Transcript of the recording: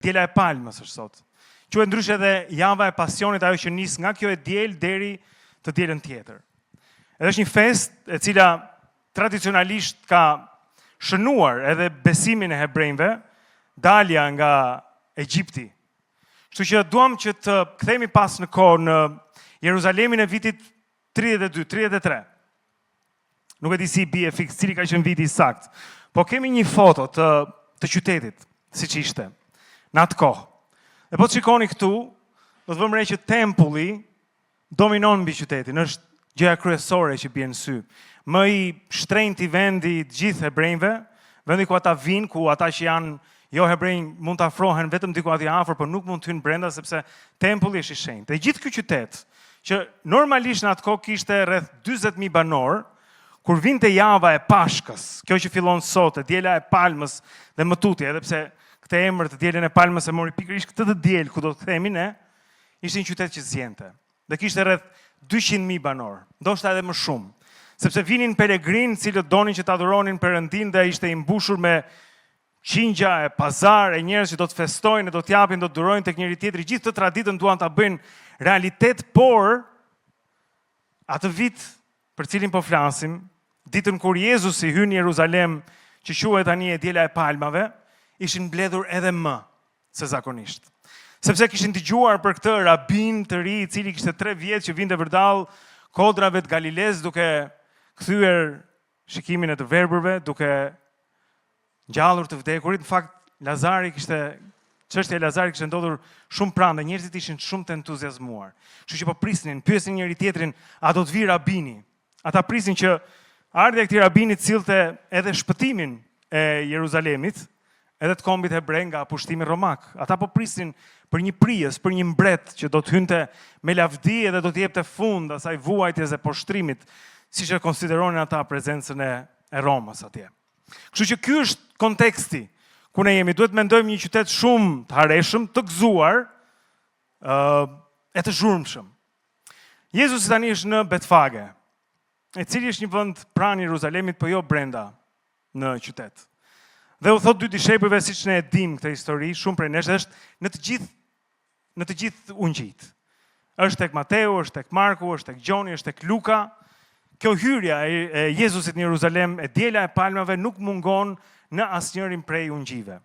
Diela e palmës është sot. Quhet ndryshe edhe java e pasionit, ajo që nis nga kjo e diel deri të dielën tjetër. Edhe është një fest e cila tradicionalisht ka shënuar edhe besimin e hebrejve, dalja nga Egjipti. Kështu që duam që të kthehemi pas në kohë në Jeruzalemin e vitit 32-33. Nuk e di si bie fiks cili ka qenë viti sakt, po kemi një foto të qytetit, siç ishte në atë kohë. Dhe po të shikoni këtu, do të vëmë re që tempulli dominon mbi qytetin, është gjëja kryesore që bie në sy. Më i shtrenjti vendi të gjithë hebrejve, vendi ku ata vinë, ku ata që janë jo hebrej mund të afrohen vetëm diku atje afër, por nuk mund të hynë brenda sepse tempulli është i shenjtë. Dhe gjithë ky qytet, që normalisht në atë kohë kishte rreth 40.000 banor, kur vinte java e Pashkës, kjo që fillon sot, e diela e palmës dhe më tutje, edhe pse këtë emër të dielën e palmës e mori pikërisht këtë të diel ku do të themi ne, ishte një qytet që zgjente. Dhe kishte rreth 200.000 banor, ndoshta edhe më shumë, sepse vinin peregrinë cilët donin që ta aduronin Perëndin dhe ishte i mbushur me qingja e pazar e njerëz që do të festojnë, do të japin, do të durojnë tek njëri tjetri. Gjithë të traditën duan ta bëjnë realitet, por atë vit për cilin po flasim, ditën kur Jezusi hyn në Jeruzalem, që quhet tani e diela e palmave, ishin mbledhur edhe më se zakonisht. Sepse kishin dëgjuar për këtë rabin të ri, i cili kishte 3 vjet që vinte vërdall kodrave të Galiles, duke kthyer shikimin e të verbërve, duke ngjallur të vdekurit. Në fakt, çështja e Lazarit kishte ndodhur shumë pranë dhe njerëzit ishin shumë të entuziazmuar. Kështu që po prisnin, pyesin njëri tjetrin, a do të vi rabini? Ata prisin që ardhja e këtij rabinit sillte edhe shpëtimin e Jeruzalemit, edhe të kombit hebrej nga pushtimi romak. Ata po prisin për një prijes, për një mbret që do të hynte me lavdi edhe do të jepte fund asaj vuajtjes e poshtrimit, siç e konsideronin ata prezencën e Romës atje. Kështu që ky është konteksti ku ne jemi. Duhet mendojmë një qytet shumë të hareshëm, të gëzuar, e të zhurmshëm. Jezusi tani është në Betfage, e cili është një vend pranë Jeruzalemit, po jo brenda në qytet. Dhe u thot 2 dishepujve, siç ne e dim këtë histori, shumë prej nesh, është në të gjithë ungjit. Është tek Mateu, është tek Marku, është tek Gjoni, është tek Luka. Kjo hyrja e Jezusit në Jeruzalem, e diela e palmave, nuk mungon në asnjërin prej ungjive.